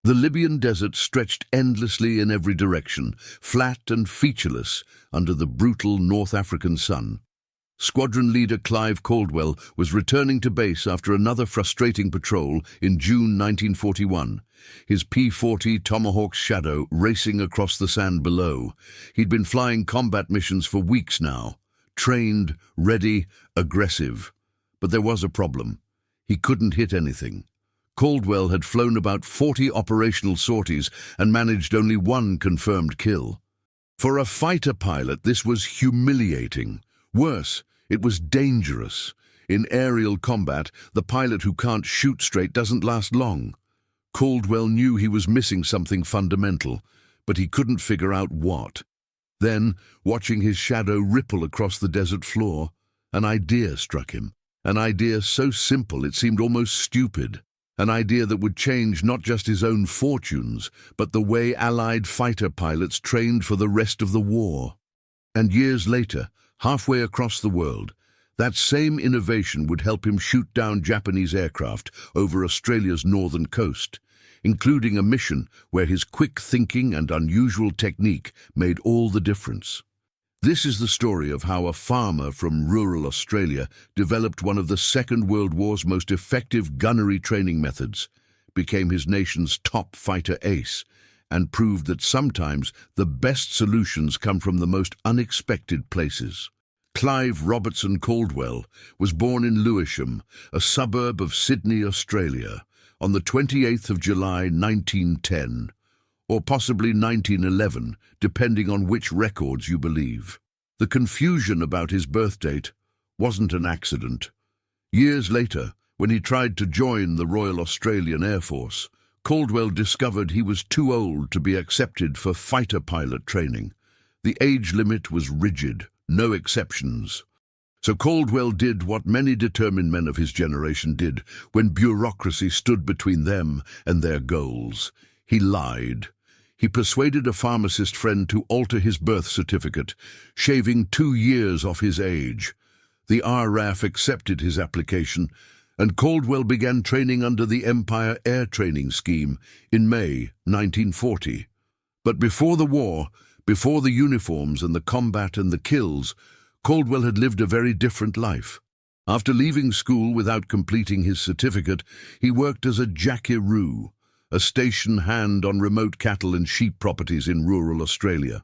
The Libyan desert stretched endlessly in every direction, flat and featureless under the brutal North African sun. Squadron leader Clive Caldwell was returning to base after another frustrating patrol in June 1941, his P-40 Tomahawk's shadow racing across the sand below. He'd been flying combat missions for weeks now, trained, ready, aggressive. But there was a problem. He couldn't hit anything. Caldwell had flown about 40 operational sorties and managed only one confirmed kill. For a fighter pilot, this was humiliating. Worse, it was dangerous. In aerial combat, the pilot who can't shoot straight doesn't last long. Caldwell knew he was missing something fundamental, but he couldn't figure out what. Then, watching his shadow ripple across the desert floor, an idea struck him. An idea so simple it seemed almost stupid. An idea that would change not just his own fortunes, but the way Allied fighter pilots trained for the rest of the war. And years later, halfway across the world, that same innovation would help him shoot down Japanese aircraft over Australia's northern coast, including a mission where his quick thinking and unusual technique made all the difference. This is the story of how a farmer from rural Australia developed one of the Second World War's most effective gunnery training methods, became his nation's top fighter ace, and proved that sometimes the best solutions come from the most unexpected places. Clive Robertson Caldwell was born in Lewisham, a suburb of Sydney, Australia, on the 28th of July 1910, or possibly 1911, depending on which records you believe. The confusion about his birth date wasn't an accident. Years later, when he tried to join the Royal Australian Air Force, Caldwell discovered he was too old to be accepted for fighter pilot training. The age limit was rigid, no exceptions. So Caldwell did what many determined men of his generation did when bureaucracy stood between them and their goals. He lied. He persuaded a pharmacist friend to alter his birth certificate, shaving 2 years off his age. The RAF accepted his application, and Caldwell began training under the Empire Air Training Scheme in May 1940. But before the war, before the uniforms and the combat and the kills, Caldwell had lived a very different life. After leaving school without completing his certificate, he worked as a jackaroo, a station hand on remote cattle and sheep properties in rural Australia.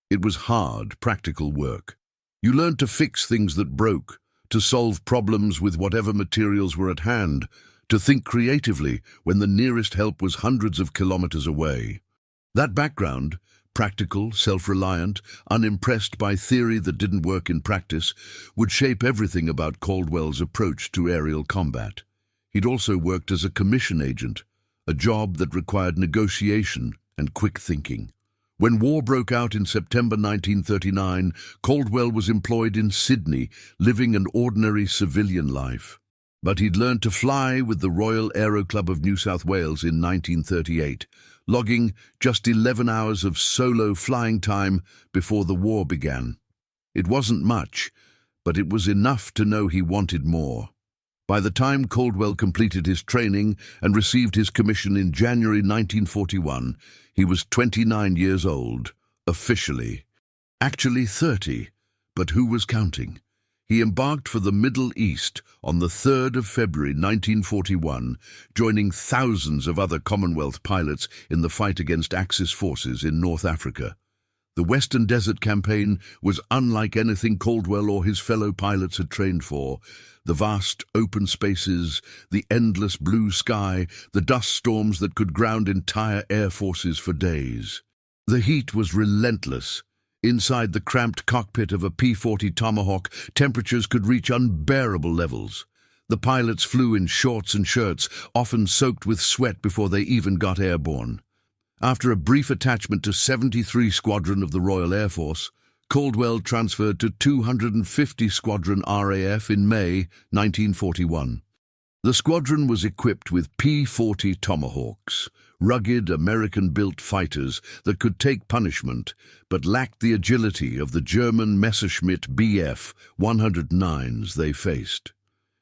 It was hard, practical work. You learned to fix things that broke, to solve problems with whatever materials were at hand, to think creatively when the nearest help was hundreds of kilometers away. That background, practical, self-reliant, unimpressed by theory that didn't work in practice, would shape everything about Caldwell's approach to aerial combat. He'd also worked as a commission agent, a job that required negotiation and quick thinking. When war broke out in September 1939, Caldwell was employed in Sydney, living an ordinary civilian life. But he'd learned to fly with the Royal Aero Club of New South Wales in 1938, logging just 11 hours of solo flying time before the war began. It wasn't much, but it was enough to know he wanted more. By the time Caldwell completed his training and received his commission in January 1941, he was 29 years old, officially. Actually 30, but who was counting? He embarked for the Middle East on the 3rd of February 1941, joining thousands of other Commonwealth pilots in the fight against Axis forces in North Africa. The Western Desert Campaign was unlike anything Caldwell or his fellow pilots had trained for. The vast open spaces, the endless blue sky, the dust storms that could ground entire air forces for days. The heat was relentless. Inside the cramped cockpit of a P-40 Tomahawk, temperatures could reach unbearable levels. The pilots flew in shorts and shirts, often soaked with sweat before they even got airborne. After a brief attachment to 73 Squadron of the Royal Air Force, Caldwell transferred to 250 Squadron RAF in May 1941. The squadron was equipped with P-40 Tomahawks, rugged American-built fighters that could take punishment but lacked the agility of the German Messerschmitt Bf 109s they faced.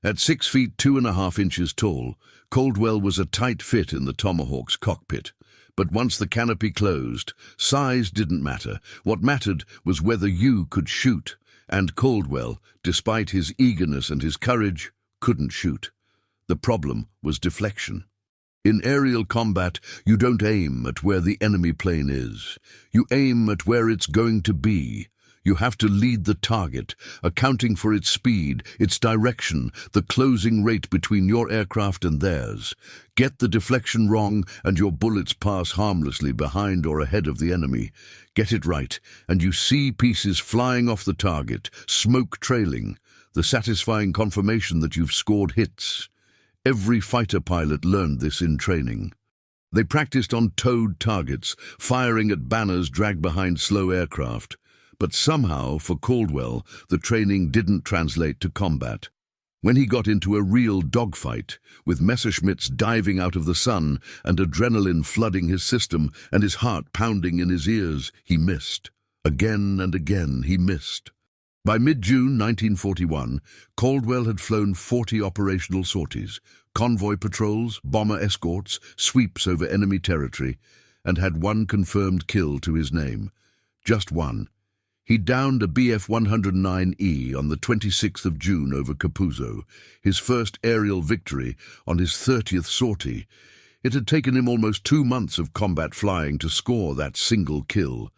At 6 feet 2.5 inches tall, Caldwell was a tight fit in the Tomahawk's cockpit. But once the canopy closed, size didn't matter. What mattered was whether you could shoot. And Caldwell, despite his eagerness and his courage, couldn't shoot. The problem was deflection. In aerial combat, you don't aim at where the enemy plane is. You aim at where it's going to be. You have to lead the target, accounting for its speed, its direction, the closing rate between your aircraft and theirs. Get the deflection wrong, and your bullets pass harmlessly behind or ahead of the enemy. Get it right, and you see pieces flying off the target, smoke trailing, the satisfying confirmation that you've scored hits. Every fighter pilot learned this in training. They practiced on towed targets, firing at banners dragged behind slow aircraft. But somehow, for Caldwell, the training didn't translate to combat. When he got into a real dogfight, with Messerschmitts diving out of the sun and adrenaline flooding his system and his heart pounding in his ears, he missed. Again and again he missed. By mid-June 1941, Caldwell had flown 40 operational sorties, convoy patrols, bomber escorts, sweeps over enemy territory, and had one confirmed kill to his name. Just one. He downed a Bf-109E on the 26th of June over Capuzzo, his first aerial victory on his 30th sortie. It had taken him almost 2 months of combat flying to score that single kill.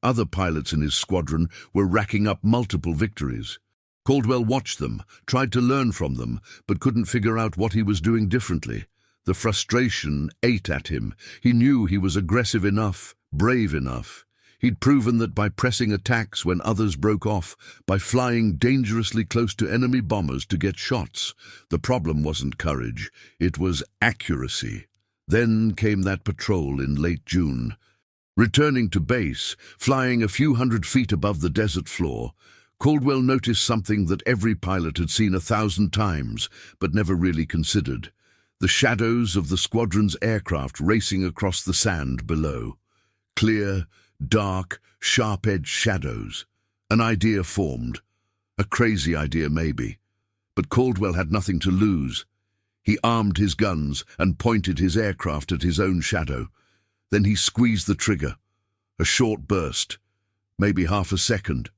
Other pilots in his squadron were racking up multiple victories. Caldwell watched them, tried to learn from them, but couldn't figure out what he was doing differently. The frustration ate at him. He knew he was aggressive enough, brave enough. He'd proven that by pressing attacks when others broke off, by flying dangerously close to enemy bombers to get shots. The problem wasn't courage, it was accuracy. Then came that patrol in late June. Returning to base, flying a few hundred feet above the desert floor, Caldwell noticed something that every pilot had seen 1,000 times, but never really considered. The shadows of the squadron's aircraft racing across the sand below. Clear, dark, sharp-edged shadows. An idea formed. A crazy idea, maybe. But Caldwell had nothing to lose. He armed his guns and pointed his aircraft at his own shadow. Then he squeezed the trigger. A short burst. Maybe half a second.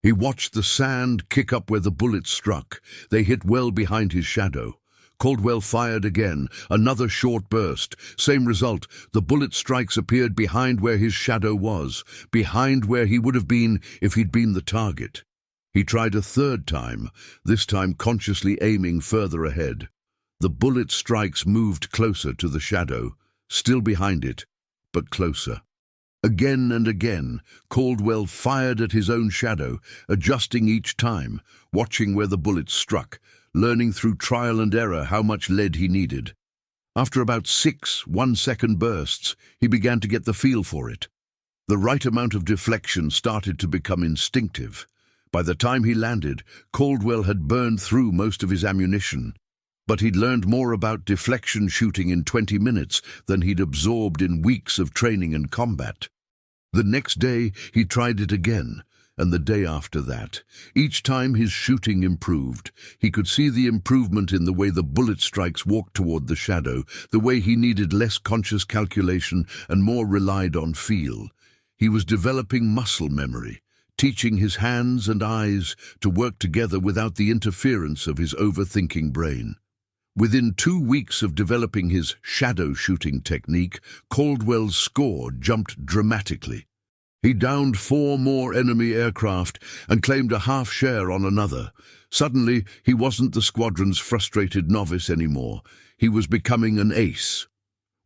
He watched the sand kick up where the bullets struck. They hit well behind his shadow. Caldwell fired again, another short burst. Same result, the bullet strikes appeared behind where his shadow was, behind where he would have been if he'd been the target. He tried a third time, this time consciously aiming further ahead. The bullet strikes moved closer to the shadow, still behind it, but closer. Again and again, Caldwell fired at his own shadow, adjusting each time, watching where the bullets struck, learning through trial and error how much lead he needed. After about 6 one-second bursts, he began to get the feel for it. The right amount of deflection started to become instinctive. By the time he landed, Caldwell had burned through most of his ammunition. But he'd learned more about deflection shooting in 20 minutes than he'd absorbed in weeks of training and combat. The next day, he tried it again, and the day after that. Each time his shooting improved. He could see the improvement in the way the bullet strikes walked toward the shadow, the way he needed less conscious calculation and more relied on feel. He was developing muscle memory, teaching his hands and eyes to work together without the interference of his overthinking brain. Within 2 weeks of developing his shadow shooting technique, Caldwell's score jumped dramatically. He downed 4 more enemy aircraft and claimed a half share on another. Suddenly, he wasn't the squadron's frustrated novice anymore. He was becoming an ace.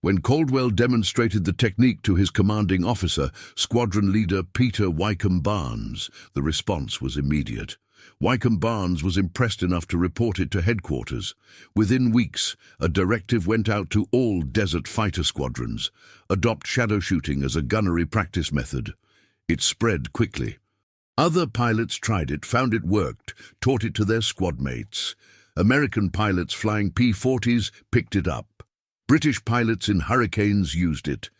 When Caldwell demonstrated the technique to his commanding officer, squadron leader Peter Wycombe Barnes, the response was immediate. Wycombe Barnes was impressed enough to report it to headquarters. Within weeks, a directive went out to all desert fighter squadrons. Adopt shadow shooting as a gunnery practice method. It spread quickly. Other pilots tried it, found it worked, taught it to their squad mates. American pilots flying P-40s picked it up. British pilots in Hurricanes used it.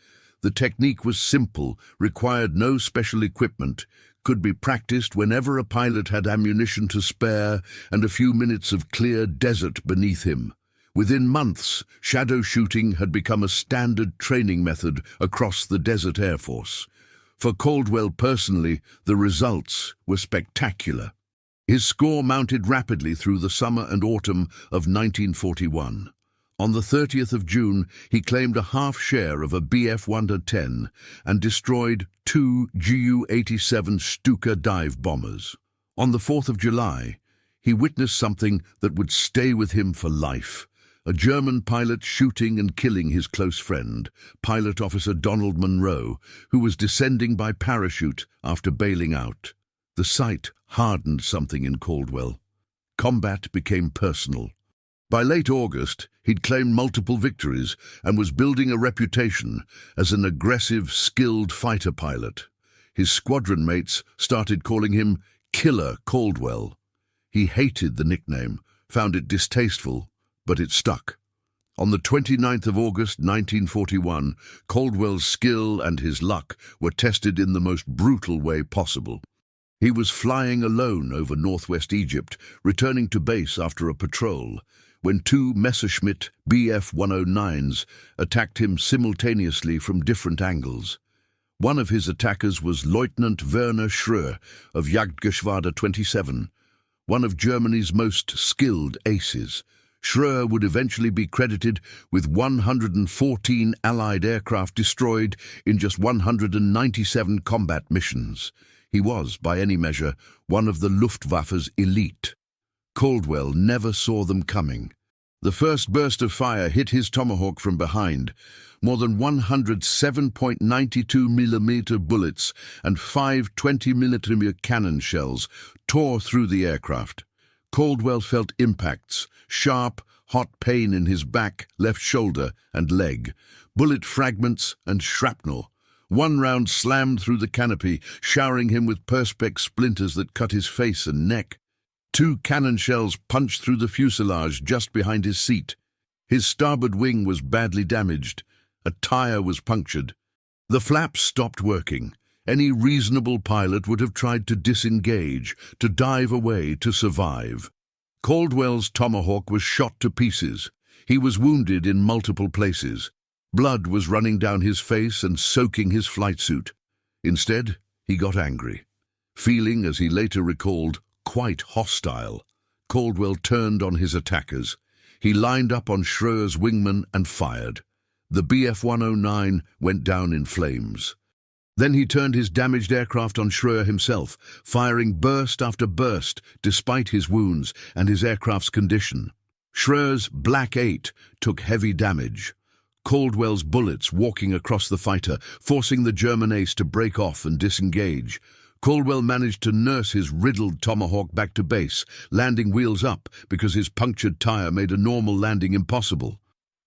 The technique was simple, required no special equipment. could be practiced whenever a pilot had ammunition to spare and a few minutes of clear desert beneath him. Within months, shadow shooting had become a standard training method across the Desert Air Force. For Caldwell personally, the results were spectacular. His score mounted rapidly through the summer and autumn of 1941. On the 30th of June, he claimed a half share of a Bf-110 and destroyed 2 Ju-87 Stuka dive bombers. On the 4th of July, he witnessed something that would stay with him for life. A German pilot shooting and killing his close friend, Pilot Officer Donald Munro, who was descending by parachute after bailing out. The sight hardened something in Caldwell. Combat became personal. By late August, he'd claimed multiple victories and was building a reputation as an aggressive, skilled fighter pilot. His squadron mates started calling him Killer Caldwell. He hated the nickname, found it distasteful, but it stuck. On the 29th of August 1941, Caldwell's skill and his luck were tested in the most brutal way possible. He was flying alone over northwest Egypt, returning to base after a patrol, when 2 Messerschmitt Bf-109s attacked him simultaneously from different angles. One of his attackers was Lieutenant Werner Schröer of Jagdgeschwader 27, one of Germany's most skilled aces. Schröer would eventually be credited with 114 Allied aircraft destroyed in just 197 combat missions. He was, by any measure, one of the Luftwaffe's elite. Caldwell never saw them coming. The first burst of fire hit his Tomahawk from behind. More than 100 7.92mm bullets and 5 20mm cannon shells tore through the aircraft. Caldwell felt impacts, sharp, hot pain in his back, left shoulder, and leg, bullet fragments and shrapnel. One round slammed through the canopy, showering him with perspex splinters that cut his face and neck. 2 cannon shells punched through the fuselage just behind his seat. His starboard wing was badly damaged. A tire was punctured. The flaps stopped working. Any reasonable pilot would have tried to disengage, to dive away, to survive. Caldwell's Tomahawk was shot to pieces. He was wounded in multiple places. Blood was running down his face and soaking his flight suit. Instead, he got angry. Feeling, as he later recalled, quite hostile, Caldwell turned on his attackers. He lined up on Schröer's wingman and fired. The Bf-109 went down in flames. Then he turned his damaged aircraft on Schröer himself, firing burst after burst despite his wounds and his aircraft's condition. Schröer's Black 8 took heavy damage. Caldwell's bullets walking across the fighter, forcing the German ace to break off and disengage. Caldwell managed to nurse his riddled Tomahawk back to base, landing wheels up because his punctured tire made a normal landing impossible.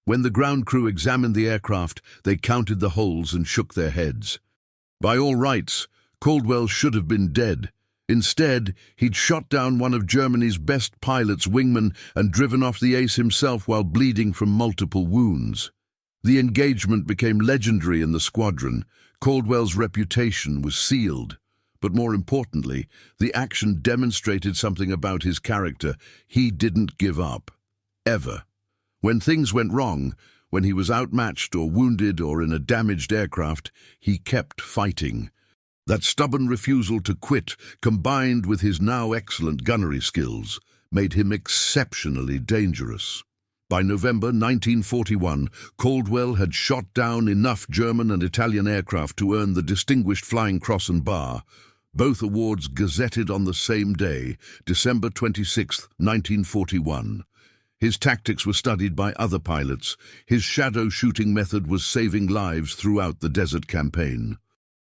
When the ground crew examined the aircraft, they counted the holes and shook their heads. By all rights, Caldwell should have been dead. Instead, he'd shot down one of Germany's best pilots' wingmen and driven off the ace himself while bleeding from multiple wounds. The engagement became legendary in the squadron. Caldwell's reputation was sealed. But more importantly, the action demonstrated something about his character. He didn't give up. Ever. When things went wrong, when he was outmatched or wounded or in a damaged aircraft, he kept fighting. That stubborn refusal to quit, combined with his now excellent gunnery skills, made him exceptionally dangerous. By November 1941, Caldwell had shot down enough German and Italian aircraft to earn the Distinguished Flying Cross and Bar, both awards gazetted on the same day, December 26, 1941. His tactics were studied by other pilots. His shadow shooting method was saving lives throughout the desert campaign.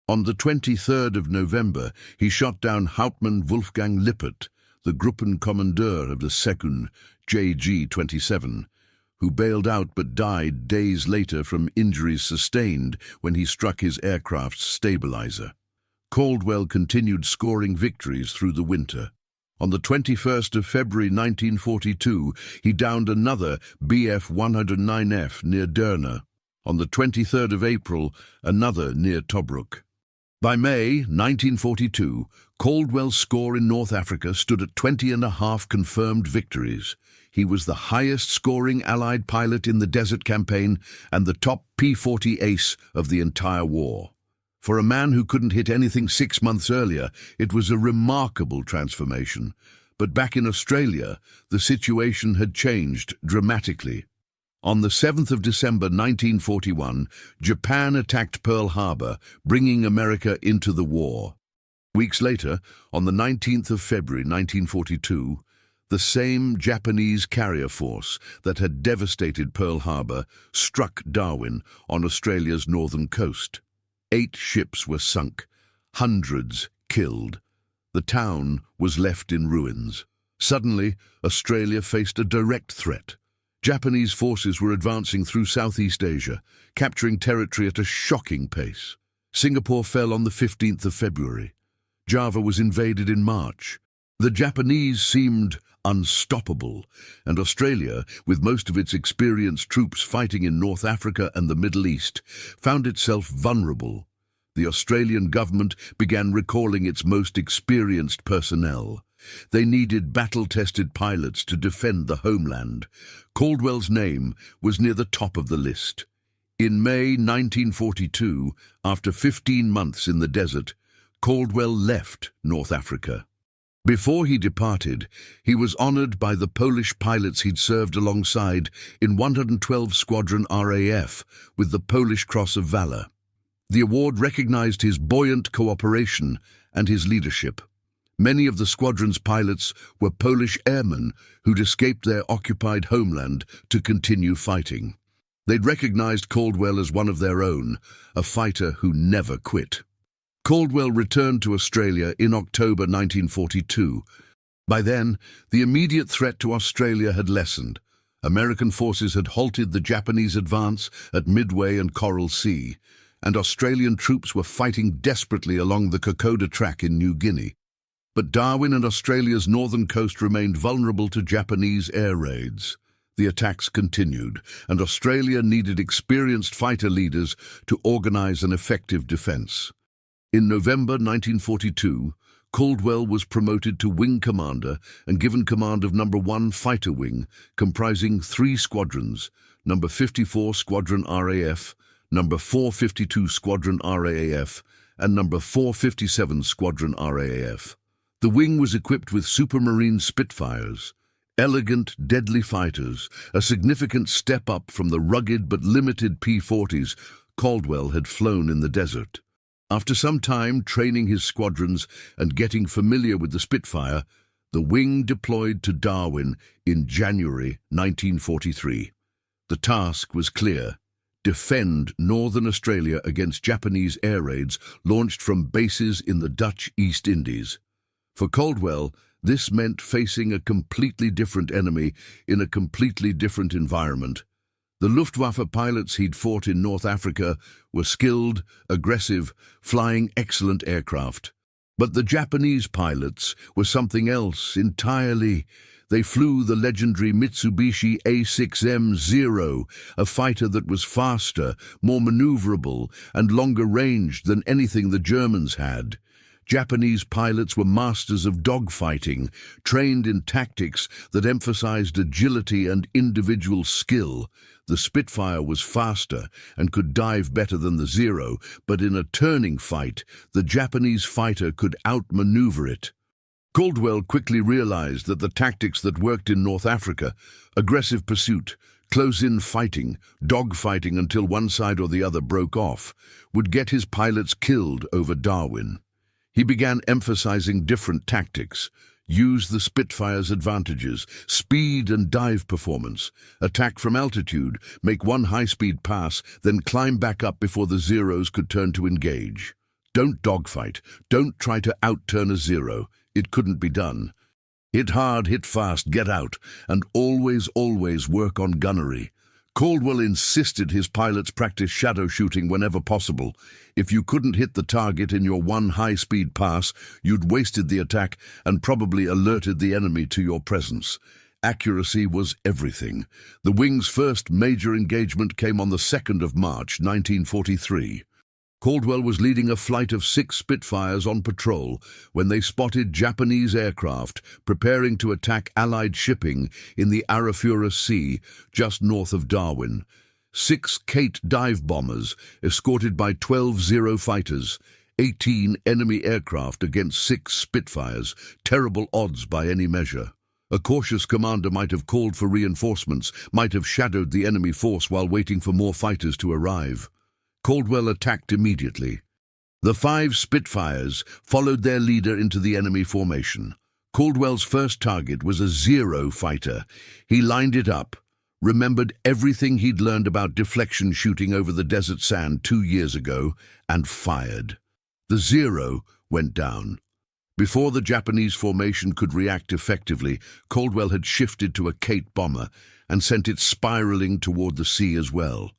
On the 23rd of November, he shot down Hauptmann Wolfgang Lippert, the Gruppenkommandeur of the 2nd JG-27, who bailed out but died days later from injuries sustained when he struck his aircraft's stabilizer. Caldwell continued scoring victories through the winter. On the 21st of February 1942, he downed another Bf-109F near Derna. On the 23rd of April, another near Tobruk. By May 1942, Caldwell's score in North Africa stood at 20.5 confirmed victories. He was the highest-scoring Allied pilot in the Desert Campaign and the top P-40 ace of the entire war. For a man who couldn't hit anything 6 months earlier, it was a remarkable transformation. But back in Australia, the situation had changed dramatically. On the 7th of December 1941, Japan attacked Pearl Harbor, bringing America into the war. Weeks later, on the 19th of February 1942, the same Japanese carrier force that had devastated Pearl Harbor struck Darwin on Australia's northern coast. 8 ships were sunk, hundreds killed. The town was left in ruins. Suddenly, Australia faced a direct threat. Japanese forces were advancing through Southeast Asia, capturing territory at a shocking pace. Singapore fell on the 15th of February. Java was invaded in March. The Japanese seemed unstoppable, and Australia, with most of its experienced troops fighting in North Africa and the Middle East, found itself vulnerable. The Australian government began recalling its most experienced personnel. They needed battle-tested pilots to defend the homeland. Caldwell's name was near the top of the list. In May 1942, after 15 months in the desert, Caldwell left North Africa. Before he departed, he was honored by the Polish pilots he'd served alongside in 112 Squadron RAF with the Polish Cross of Valor. The award recognized his buoyant cooperation and his leadership. Many of the squadron's pilots were Polish airmen who'd escaped their occupied homeland to continue fighting. They'd recognized Caldwell as one of their own, a fighter who never quit. Caldwell returned to Australia in October 1942. By then, the immediate threat to Australia had lessened. American forces had halted the Japanese advance at Midway and Coral Sea, and Australian troops were fighting desperately along the Kokoda Track in New Guinea. But Darwin and Australia's northern coast remained vulnerable to Japanese air raids. The attacks continued, and Australia needed experienced fighter leaders to organize an effective defense. In November 1942, Caldwell was promoted to wing commander and given command of No. 1 Fighter Wing, comprising 3 squadrons, No. 54 Squadron RAF, No. 452 Squadron RAAF, and No. 457 Squadron RAAF. The wing was equipped with Supermarine Spitfires, elegant, deadly fighters, a significant step up from the rugged but limited P-40s Caldwell had flown in the desert. After some time training his squadrons and getting familiar with the Spitfire, the wing deployed to Darwin in January 1943. The task was clear: defend northern Australia against Japanese air raids launched from bases in the Dutch East Indies. For Caldwell, this meant facing a completely different enemy in a completely different environment. The Luftwaffe pilots he'd fought in North Africa were skilled, aggressive, flying excellent aircraft. But the Japanese pilots were something else entirely. They flew the legendary Mitsubishi A6M-0, a fighter that was faster, more maneuverable, and longer ranged than anything the Germans had. Japanese pilots were masters of dogfighting, trained in tactics that emphasized agility and individual skill. The Spitfire was faster and could dive better than the Zero, but in a turning fight, the Japanese fighter could outmaneuver it. Caldwell quickly realized that the tactics that worked in North Africa, aggressive pursuit, close-in fighting, dogfighting until one side or the other broke off, would get his pilots killed over Darwin. He began emphasizing different tactics: use the Spitfire's advantages, speed and dive performance, attack from altitude, make one high-speed pass, then climb back up before the Zeros could turn to engage. Don't dogfight, don't try to outturn a Zero. It couldn't be done. Hit hard, hit fast, get out, and always work on gunnery. Caldwell insisted his pilots practice shadow shooting whenever possible. If you couldn't hit the target in your one high-speed pass, you'd wasted the attack and probably alerted the enemy to your presence. Accuracy was everything. The wing's first major engagement came on the 2nd of March, 1943. Caldwell was leading a flight of 6 Spitfires on patrol when they spotted Japanese aircraft preparing to attack Allied shipping in the Arafura Sea just north of Darwin. 6 Kate dive bombers escorted by 12 Zero fighters, 18 enemy aircraft against 6 Spitfires, terrible odds by any measure. A cautious commander might have called for reinforcements, might have shadowed the enemy force while waiting for more fighters to arrive. Caldwell attacked immediately. The 5 Spitfires followed their leader into the enemy formation. Caldwell's first target was a Zero fighter. He lined it up, remembered everything he'd learned about deflection shooting over the desert sand 2 years ago, and fired. The Zero went down. Before the Japanese formation could react effectively, Caldwell had shifted to a Kate bomber and sent it spiraling toward the sea as well.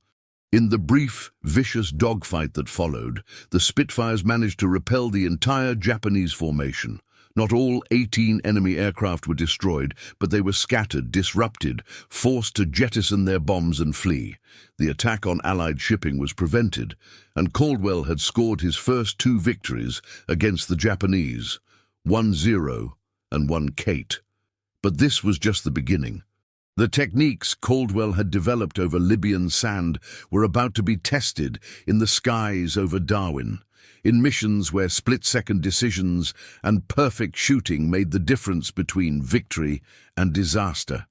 In the brief, vicious dogfight that followed, the Spitfires managed to repel the entire Japanese formation. Not all 18 enemy aircraft were destroyed, but they were scattered, disrupted, forced to jettison their bombs and flee. The attack on Allied shipping was prevented, and Caldwell had scored his first 2 victories against the Japanese, 1 Zero and 1 Kate. But this was just the beginning. The techniques Caldwell had developed over Libyan sand were about to be tested in the skies over Darwin, in missions where split-second decisions and perfect shooting made the difference between victory and disaster.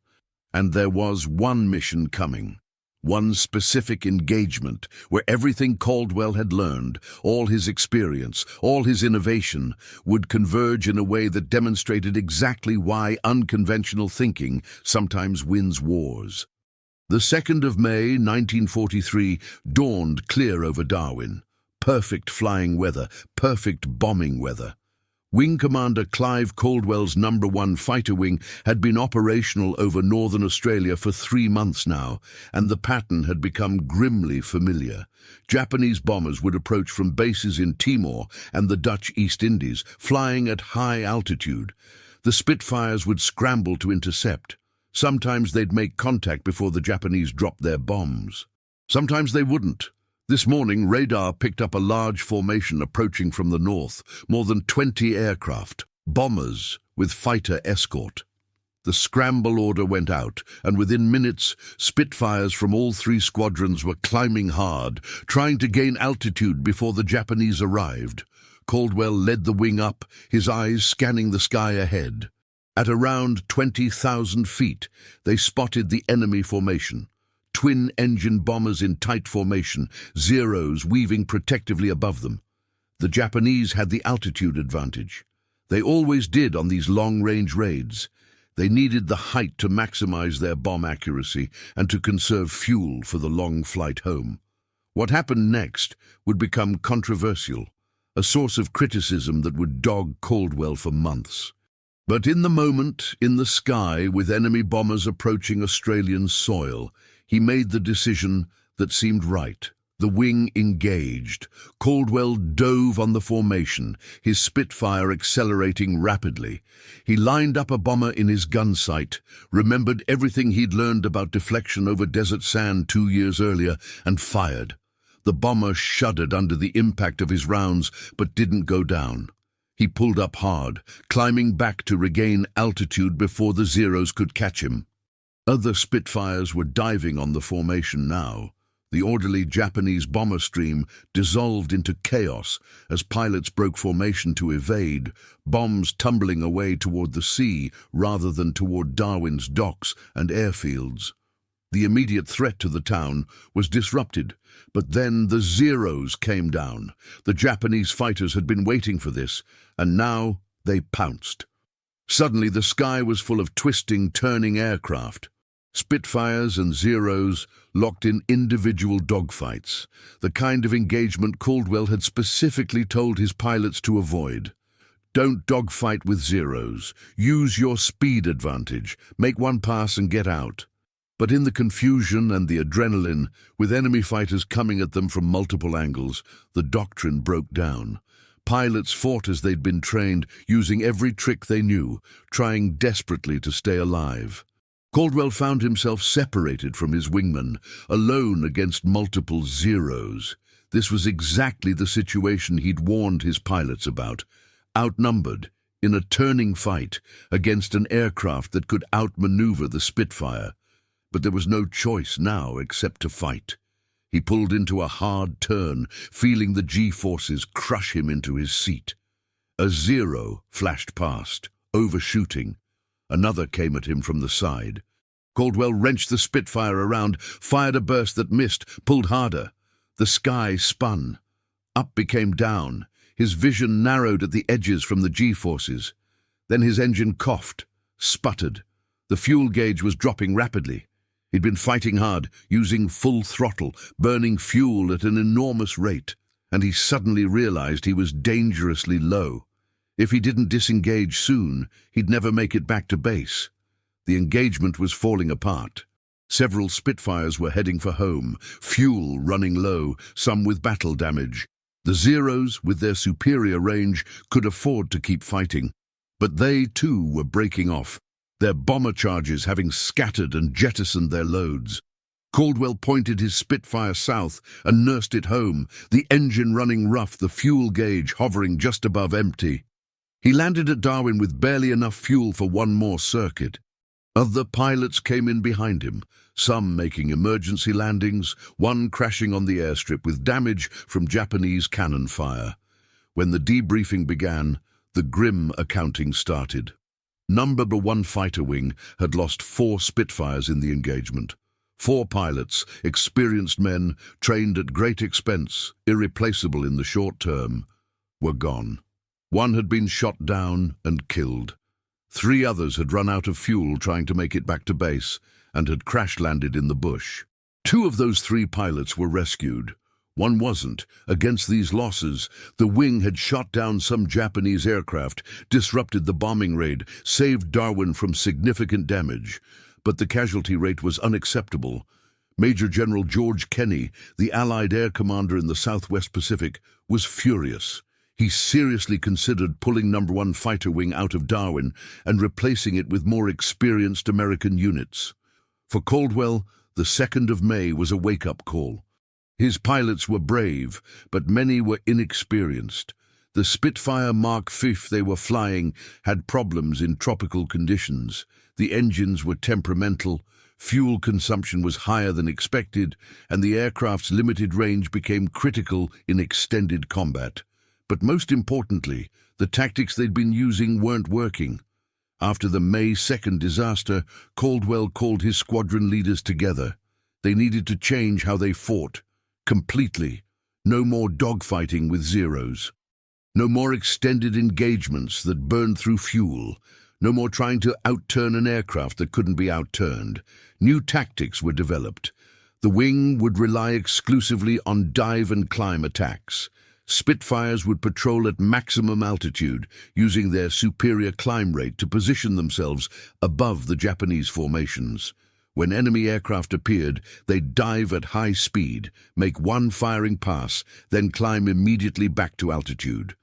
And there was one mission coming. One specific engagement where everything Caldwell had learned, all his experience, all his innovation, would converge in a way that demonstrated exactly why unconventional thinking sometimes wins wars. The 2nd of May, 1943, dawned clear over Darwin. Perfect flying weather, perfect bombing weather. Wing Commander Clive Caldwell's No. 1 fighter wing had been operational over northern Australia for 3 months now, and the pattern had become grimly familiar. Japanese bombers would approach from bases in Timor and the Dutch East Indies, flying at high altitude. The Spitfires would scramble to intercept. Sometimes they'd make contact before the Japanese dropped their bombs. Sometimes they wouldn't. This morning, radar picked up a large formation approaching from the north, more than 20 aircraft, bombers with fighter escort. The scramble order went out, and within minutes, Spitfires from all 3 squadrons were climbing hard, trying to gain altitude before the Japanese arrived. Caldwell led the wing up, his eyes scanning the sky ahead. At around 20,000 feet, they spotted the enemy formation. Twin-engine bombers in tight formation, Zeros weaving protectively above them. The Japanese had the altitude advantage. They always did on these long-range raids. They needed the height to maximize their bomb accuracy and to conserve fuel for the long flight home. What happened next would become controversial, a source of criticism that would dog Caldwell for months. But in the moment, in the sky, with enemy bombers approaching Australian soil, he made the decision that seemed right. The wing engaged. Caldwell dove on the formation, his Spitfire accelerating rapidly. He lined up a bomber in his gun sight, remembered everything he'd learned about deflection over desert sand 2 years earlier, and fired. The bomber shuddered under the impact of his rounds, but didn't go down. He pulled up hard, climbing back to regain altitude before the Zeros could catch him. Other Spitfires were diving on the formation now. The orderly Japanese bomber stream dissolved into chaos as pilots broke formation to evade, bombs tumbling away toward the sea rather than toward Darwin's docks and airfields. The immediate threat to the town was disrupted, but then the Zeros came down. The Japanese fighters had been waiting for this, and now they pounced. Suddenly the sky was full of twisting, turning aircraft. Spitfires and Zeros locked in individual dogfights, the kind of engagement Caldwell had specifically told his pilots to avoid. Don't dogfight with Zeros. Use your speed advantage. Make one pass and get out. But in the confusion and the adrenaline, with enemy fighters coming at them from multiple angles, the doctrine broke down. Pilots fought as they'd been trained, using every trick they knew, trying desperately to stay alive. Caldwell found himself separated from his wingman, alone against multiple Zeros. This was exactly the situation he'd warned his pilots about. Outnumbered, in a turning fight, against an aircraft that could outmaneuver the Spitfire. But there was no choice now except to fight. He pulled into a hard turn, feeling the G-forces crush him into his seat. A Zero flashed past, overshooting. Another came at him from the side. Caldwell wrenched the Spitfire around, fired a burst that missed, pulled harder. The sky spun. Up became down. His vision narrowed at the edges from the G-forces. Then his engine coughed, sputtered. The fuel gauge was dropping rapidly. He'd been fighting hard, using full throttle, burning fuel at an enormous rate, and he suddenly realized he was dangerously low. If he didn't disengage soon, he'd never make it back to base. The engagement was falling apart. Several Spitfires were heading for home, fuel running low, some with battle damage. The Zeros, with their superior range, could afford to keep fighting. But they, too, were breaking off, their bomber charges having scattered and jettisoned their loads. Caldwell pointed his Spitfire south and nursed it home, the engine running rough, the fuel gauge hovering just above empty. He landed at Darwin with barely enough fuel for one more circuit. Other pilots came in behind him, some making emergency landings, one crashing on the airstrip with damage from Japanese cannon fire. When the debriefing began, the grim accounting started. Number 1 fighter wing had lost 4 Spitfires in the engagement. 4 pilots, experienced men, trained at great expense, irreplaceable in the short term, were gone. 1 had been shot down and killed. 3 others had run out of fuel trying to make it back to base and had crash-landed in the bush. 2 of those 3 pilots were rescued. 1 wasn't. Against these losses, the wing had shot down some Japanese aircraft, disrupted the bombing raid, saved Darwin from significant damage. But the casualty rate was unacceptable. Major General George Kenney, the Allied air commander in the Southwest Pacific, was furious. He seriously considered pulling No. 1 fighter wing out of Darwin and replacing it with more experienced American units. For Caldwell, the 2nd of May was a wake-up call. His pilots were brave, but many were inexperienced. The Spitfire Mark V they were flying had problems in tropical conditions. The engines were temperamental, fuel consumption was higher than expected, and the aircraft's limited range became critical in extended combat. But most importantly, the tactics they'd been using weren't working. After the May 2nd disaster, Caldwell called his squadron leaders together. They needed to change how they fought. Completely. No more dogfighting with Zeros. No more extended engagements that burned through fuel. No more trying to outturn an aircraft that couldn't be outturned. New tactics were developed. The wing would rely exclusively on dive and climb attacks. Spitfires would patrol at maximum altitude, using their superior climb rate to position themselves above the Japanese formations. When enemy aircraft appeared, they'd dive at high speed, make one firing pass, then climb immediately back to altitude.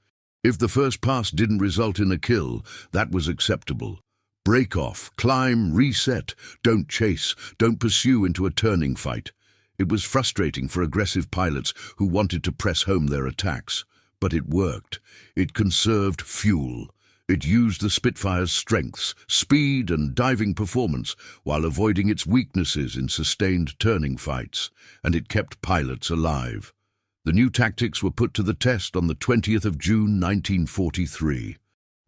If the first pass didn't result in a kill, that was acceptable. Break off, climb, reset, don't chase, don't pursue into a turning fight. It was frustrating for aggressive pilots who wanted to press home their attacks, but it worked. It conserved fuel. It used the Spitfire's strengths, speed and diving performance, while avoiding its weaknesses in sustained turning fights, and it kept pilots alive. The new tactics were put to the test on the 20th of June 1943.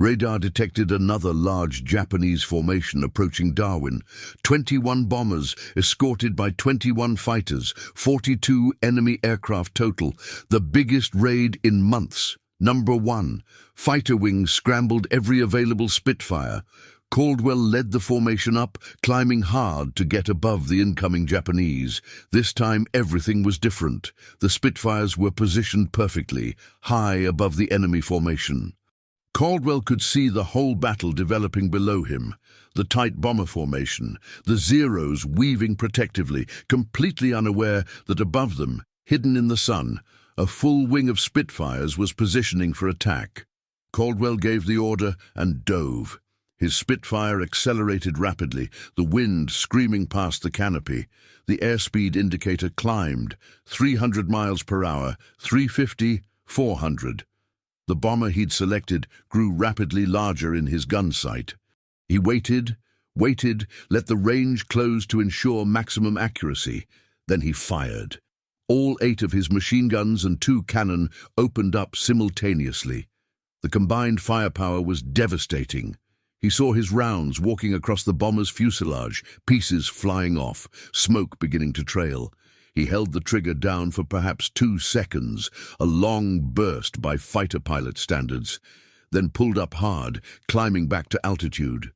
Radar detected another large Japanese formation approaching Darwin. 21 bombers escorted by 21 fighters, 42 enemy aircraft total, the biggest raid in months. Number 1, fighter wings scrambled every available Spitfire. Caldwell led the formation up, climbing hard to get above the incoming Japanese. This time everything was different. The Spitfires were positioned perfectly, high above the enemy formation. Caldwell could see the whole battle developing below him. The tight bomber formation, the Zeros weaving protectively, completely unaware that above them, hidden in the sun, a full wing of Spitfires was positioning for attack. Caldwell gave the order and dove. His Spitfire accelerated rapidly, the wind screaming past the canopy. The airspeed indicator climbed, 300 miles per hour, 350, 400. The bomber he'd selected grew rapidly larger in his gun sight. He waited, let the range close to ensure maximum accuracy. Then he fired. All 8 of his machine guns and 2 cannon opened up simultaneously. The combined firepower was devastating. He saw his rounds walking across the bomber's fuselage, pieces flying off, smoke beginning to trail. He held the trigger down for perhaps 2 seconds, a long burst by fighter pilot standards, then pulled up hard, climbing back to altitude.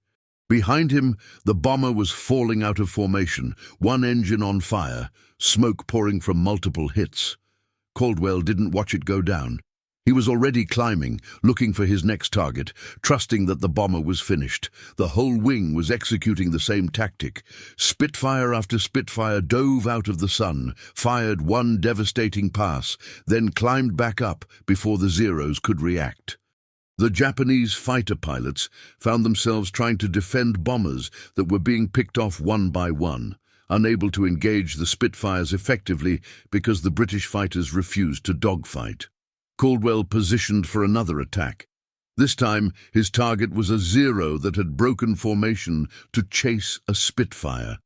Behind him, the bomber was falling out of formation, one engine on fire, smoke pouring from multiple hits. Caldwell didn't watch it go down. He was already climbing, looking for his next target, trusting that the bomber was finished. The whole wing was executing the same tactic. Spitfire after Spitfire dove out of the sun, fired one devastating pass, then climbed back up before the Zeros could react. The Japanese fighter pilots found themselves trying to defend bombers that were being picked off one by one, unable to engage the Spitfires effectively because the British fighters refused to dogfight. Caldwell positioned for another attack. This time, his target was a Zero that had broken formation to chase a Spitfire.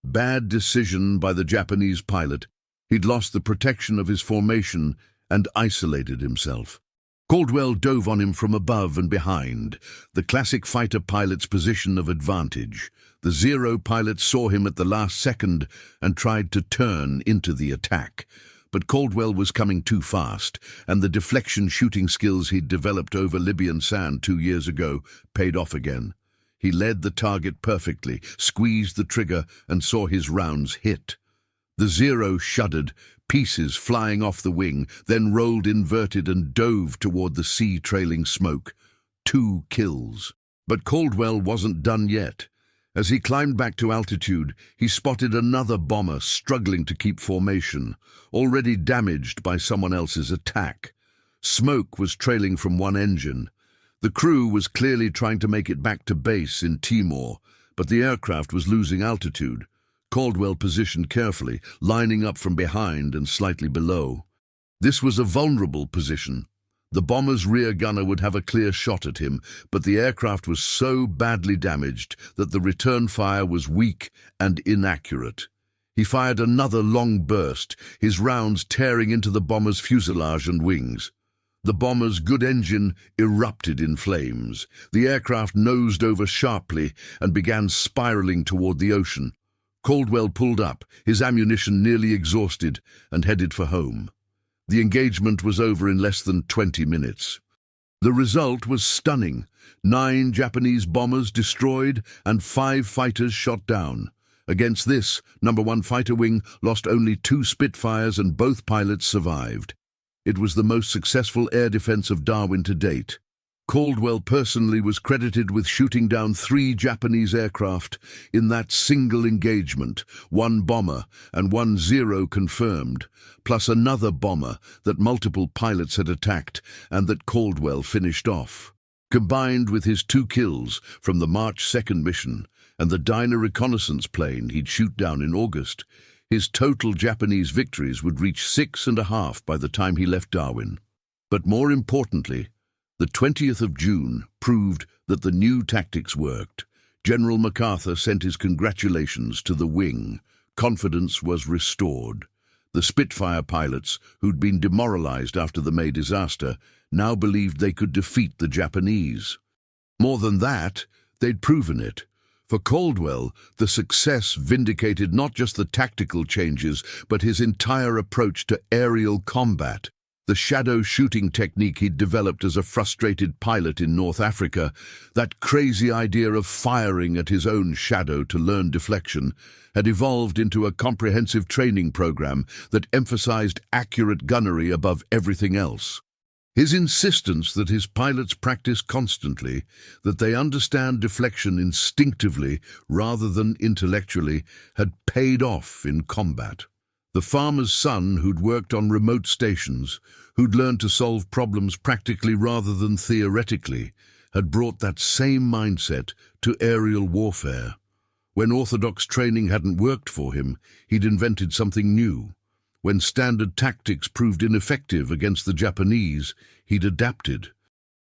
Bad decision by the Japanese pilot. He'd lost the protection of his formation and isolated himself. Caldwell dove on him from above and behind, the classic fighter pilot's position of advantage. The Zero pilot saw him at the last second and tried to turn into the attack. But Caldwell was coming too fast, and the deflection shooting skills he'd developed over Libyan sand 2 years ago paid off again. He led the target perfectly, squeezed the trigger, and saw his rounds hit. The Zero shuddered, pieces flying off the wing, then rolled inverted and dove toward the sea-trailing smoke. 2 kills. But Caldwell wasn't done yet. As he climbed back to altitude, he spotted another bomber struggling to keep formation, already damaged by someone else's attack. Smoke was trailing from one engine. The crew was clearly trying to make it back to base in Timor, but the aircraft was losing altitude. Caldwell positioned carefully, lining up from behind and slightly below. This was a vulnerable position. The bomber's rear gunner would have a clear shot at him, but the aircraft was so badly damaged that the return fire was weak and inaccurate. He fired another long burst, his rounds tearing into the bomber's fuselage and wings. The bomber's good engine erupted in flames. The aircraft nosed over sharply and began spiraling toward the ocean. Caldwell pulled up, his ammunition nearly exhausted, and headed for home. The engagement was over in less than 20 minutes. The result was stunning. 9 Japanese bombers destroyed and 5 fighters shot down. Against this, No. 1 Fighter Wing lost only 2 Spitfires and both pilots survived. It was the most successful air defense of Darwin to date. Caldwell personally was credited with shooting down 3 Japanese aircraft in that single engagement, 1 bomber and 1 Zero confirmed, plus another bomber that multiple pilots had attacked and that Caldwell finished off. Combined with his 2 kills from the March 2nd mission and the Dyna reconnaissance plane he'd shoot down in August, his total Japanese victories would reach 6.5 by the time he left Darwin. But more importantly, the 20th of June proved that the new tactics worked. General MacArthur sent his congratulations to the wing. Confidence was restored. The Spitfire pilots, who'd been demoralized after the May disaster, now believed they could defeat the Japanese. More than that, they'd proven it. For Caldwell, the success vindicated not just the tactical changes, but his entire approach to aerial combat. The shadow shooting technique he'd developed as a frustrated pilot in North Africa, that crazy idea of firing at his own shadow to learn deflection, had evolved into a comprehensive training program that emphasized accurate gunnery above everything else. His insistence that his pilots practice constantly, that they understand deflection instinctively rather than intellectually, had paid off in combat. The farmer's son who'd worked on remote stations, who'd learned to solve problems practically rather than theoretically, had brought that same mindset to aerial warfare. When orthodox training hadn't worked for him, he'd invented something new. When standard tactics proved ineffective against the Japanese, he'd adapted.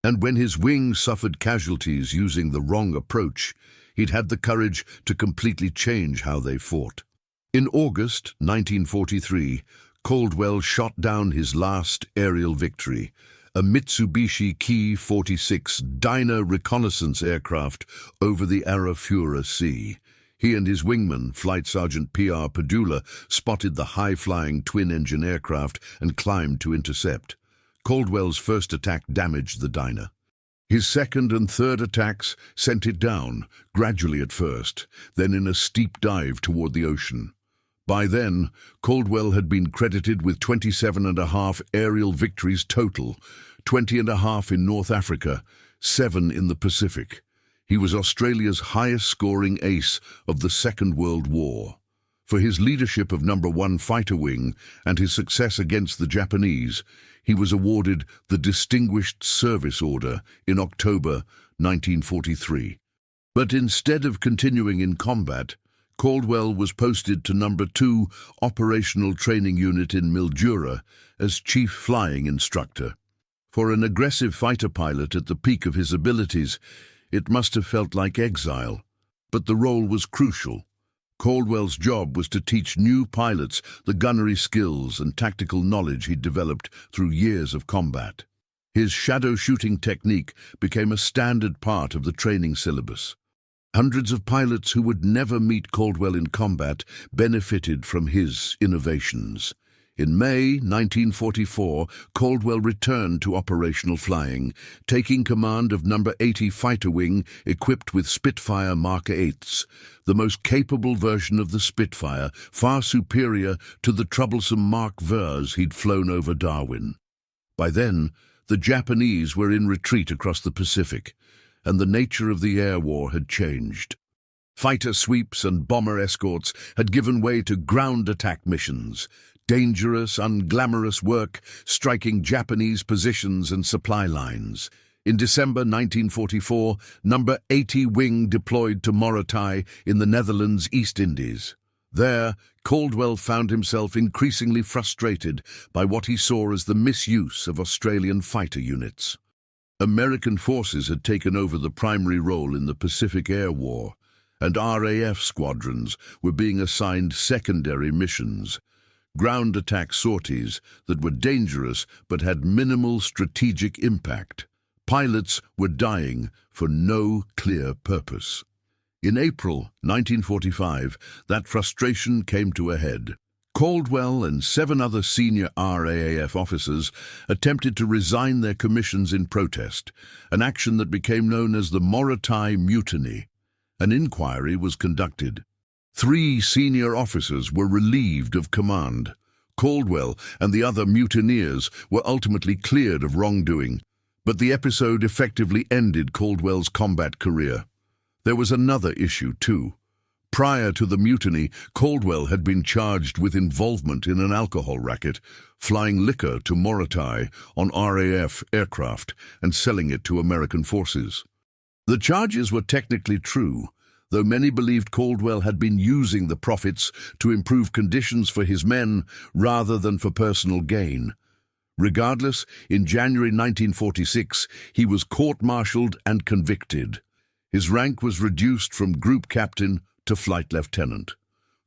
And when his wing suffered casualties using the wrong approach, he'd had the courage to completely change how they fought. In August 1943, Caldwell shot down his last aerial victory, a Mitsubishi Ki-46 Dyna reconnaissance aircraft over the Arafura Sea. He and his wingman, Flight Sergeant P.R. Padula, spotted the high-flying twin-engine aircraft and climbed to intercept. Caldwell's first attack damaged the Dyna. His second and third attacks sent it down, gradually at first, then in a steep dive toward the ocean. By then, Caldwell had been credited with 27.5 aerial victories total, 20.5 in North Africa, 7 in the Pacific. He was Australia's highest-scoring ace of the Second World War. For his leadership of No. 1 Fighter Wing and his success against the Japanese, he was awarded the Distinguished Service Order in October 1943. But instead of continuing in combat, Caldwell was posted to No. 2 Operational Training Unit in Mildura as Chief Flying Instructor. For an aggressive fighter pilot at the peak of his abilities, it must have felt like exile. But the role was crucial. Caldwell's job was to teach new pilots the gunnery skills and tactical knowledge he'd developed through years of combat. His shadow shooting technique became a standard part of the training syllabus. Hundreds of pilots who would never meet Caldwell in combat benefited from his innovations. In May 1944, Caldwell returned to operational flying, taking command of No. 80 Fighter Wing equipped with Spitfire Mark 8s, the most capable version of the Spitfire, far superior to the troublesome Mark Vers he'd flown over Darwin. By then, the Japanese were in retreat across the Pacific, and the nature of the air war had changed. Fighter sweeps and bomber escorts had given way to ground attack missions, dangerous, unglamorous work striking Japanese positions and supply lines. In December 1944, No. 80 Wing deployed to Morotai in the Netherlands East Indies. There, Caldwell found himself increasingly frustrated by what he saw as the misuse of Australian fighter units. American forces had taken over the primary role in the Pacific Air War, and RAF squadrons were being assigned secondary missions, ground attack sorties that were dangerous but had minimal strategic impact. Pilots were dying for no clear purpose. In April 1945, that frustration came to a head. Caldwell and 7 other senior RAAF officers attempted to resign their commissions in protest, an action that became known as the Morotai Mutiny. An inquiry was conducted. 3 senior officers were relieved of command. Caldwell and the other mutineers were ultimately cleared of wrongdoing, but the episode effectively ended Caldwell's combat career. There was another issue, too. Prior to the mutiny, Caldwell had been charged with involvement in an alcohol racket, flying liquor to Morotai on RAF aircraft and selling it to American forces. The charges were technically true, though many believed Caldwell had been using the profits to improve conditions for his men rather than for personal gain. Regardless, in January 1946, he was court-martialed and convicted. His rank was reduced from group captain to flight lieutenant.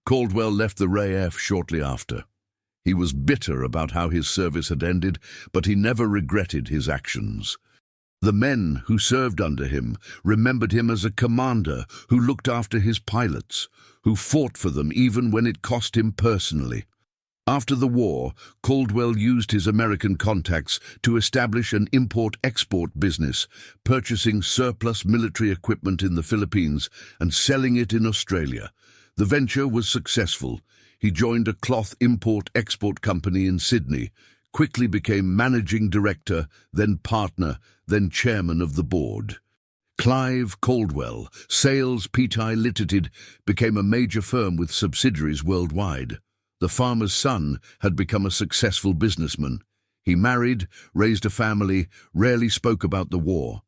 Caldwell left the RAF shortly after. He was bitter about how his service had ended, but he never regretted his actions. The men who served under him remembered him as a commander who looked after his pilots, who fought for them even when it cost him personally. After the war, Caldwell used his American contacts to establish an import-export business, purchasing surplus military equipment in the Philippines and selling it in Australia. The venture was successful. He joined a cloth import-export company in Sydney, quickly became managing director, then partner, then chairman of the board. Clive Caldwell, Sales Pty Limited, became a major firm with subsidiaries worldwide. The farmer's son had become a successful businessman. He married, raised a family, rarely spoke about the war.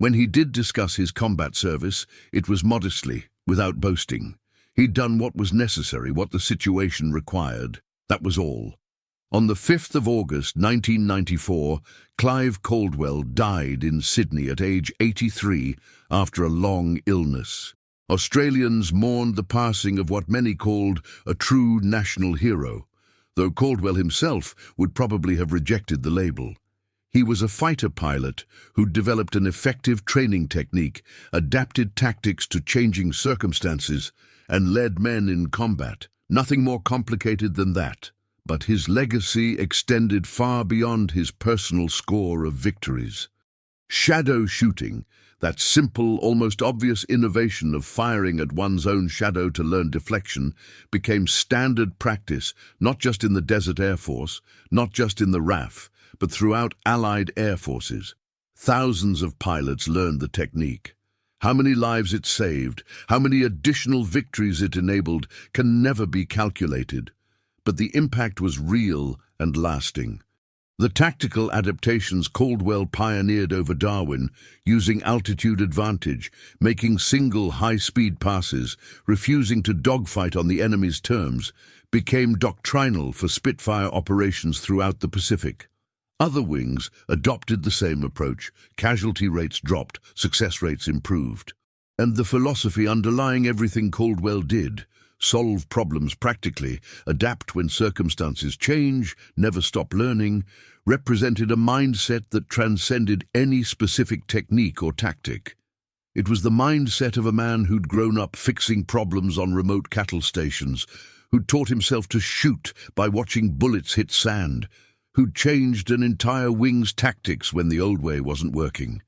When he did discuss his combat service, it was modestly, without boasting. He'd done what was necessary, what the situation required. That was all. On the 5th of August 1994, Clive Caldwell died in Sydney at age 83 after a long illness. Australians mourned the passing of what many called a true national hero, though Caldwell himself would probably have rejected the label. He was a fighter pilot who'd developed an effective training technique, adapted tactics to changing circumstances, and led men in combat. Nothing more complicated than that. But his legacy extended far beyond his personal score of victories. Shadow shooting, that simple, almost obvious innovation of firing at one's own shadow to learn deflection, became standard practice not just in the Desert Air Force, not just in the RAF, but throughout Allied air forces. Thousands of pilots learned the technique. How many lives it saved, how many additional victories it enabled, can never be calculated. But the impact was real and lasting. The tactical adaptations Caldwell pioneered over Darwin, using altitude advantage, making single high-speed passes, refusing to dogfight on the enemy's terms, became doctrinal for Spitfire operations throughout the Pacific. Other wings adopted the same approach. Casualty rates dropped, success rates improved. And the philosophy underlying everything Caldwell did, solve problems practically, adapt when circumstances change, never stop learning, represented a mindset that transcended any specific technique or tactic. It was the mindset of a man who'd grown up fixing problems on remote cattle stations, who'd taught himself to shoot by watching bullets hit sand, who'd changed an entire wing's tactics when the old way wasn't working.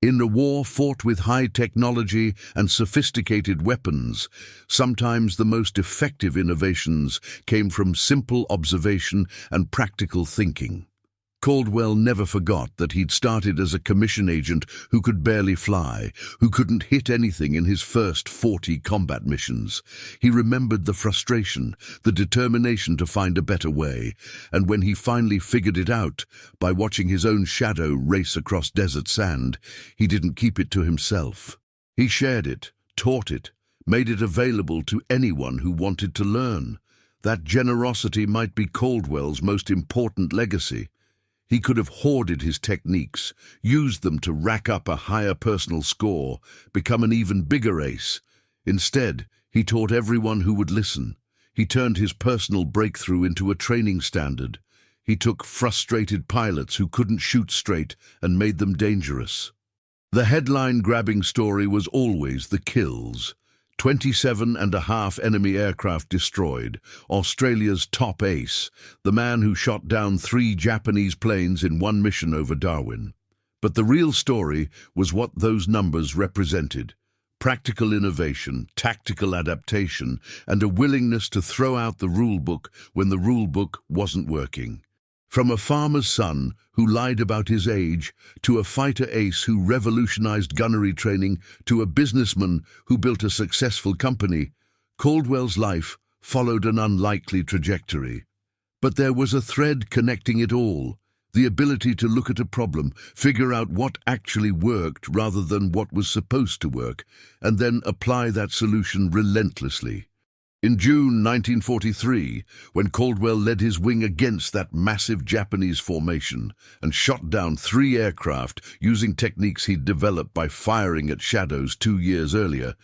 In a war fought with high technology and sophisticated weapons, sometimes the most effective innovations came from simple observation and practical thinking. Caldwell never forgot that he'd started as a commission agent who could barely fly, who couldn't hit anything in his first 40 combat missions. He remembered the frustration, the determination to find a better way, and when he finally figured it out, by watching his own shadow race across desert sand, he didn't keep it to himself. He shared it, taught it, made it available to anyone who wanted to learn. That generosity might be Caldwell's most important legacy. He could have hoarded his techniques, used them to rack up a higher personal score, become an even bigger ace. Instead, he taught everyone who would listen. He turned his personal breakthrough into a training standard. He took frustrated pilots who couldn't shoot straight and made them dangerous. The headline-grabbing story was always the kills. 27.5 enemy aircraft destroyed, Australia's top ace, the man who shot down 3 Japanese planes in one mission over Darwin. But the real story was what those numbers represented: practical innovation, tactical adaptation, and a willingness to throw out the rulebook when the rulebook wasn't working. From a farmer's son who lied about his age, to a fighter ace who revolutionized gunnery training, to a businessman who built a successful company, Caldwell's life followed an unlikely trajectory. But there was a thread connecting it all: the ability to look at a problem, figure out what actually worked rather than what was supposed to work, and then apply that solution relentlessly. In June 1943, when Caldwell led his wing against that massive Japanese formation and shot down 3 aircraft using techniques he'd developed by firing at shadows 2 years earlier,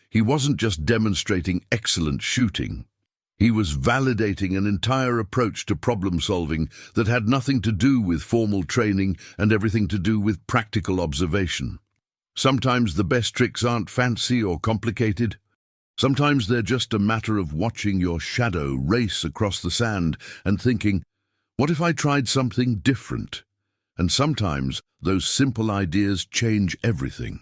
he wasn't just demonstrating excellent shooting. He was validating an entire approach to problem-solving that had nothing to do with formal training and everything to do with practical observation. Sometimes the best tricks aren't fancy or complicated. Sometimes they're just a matter of watching your shadow race across the sand and thinking, what if I tried something different? And sometimes those simple ideas change everything.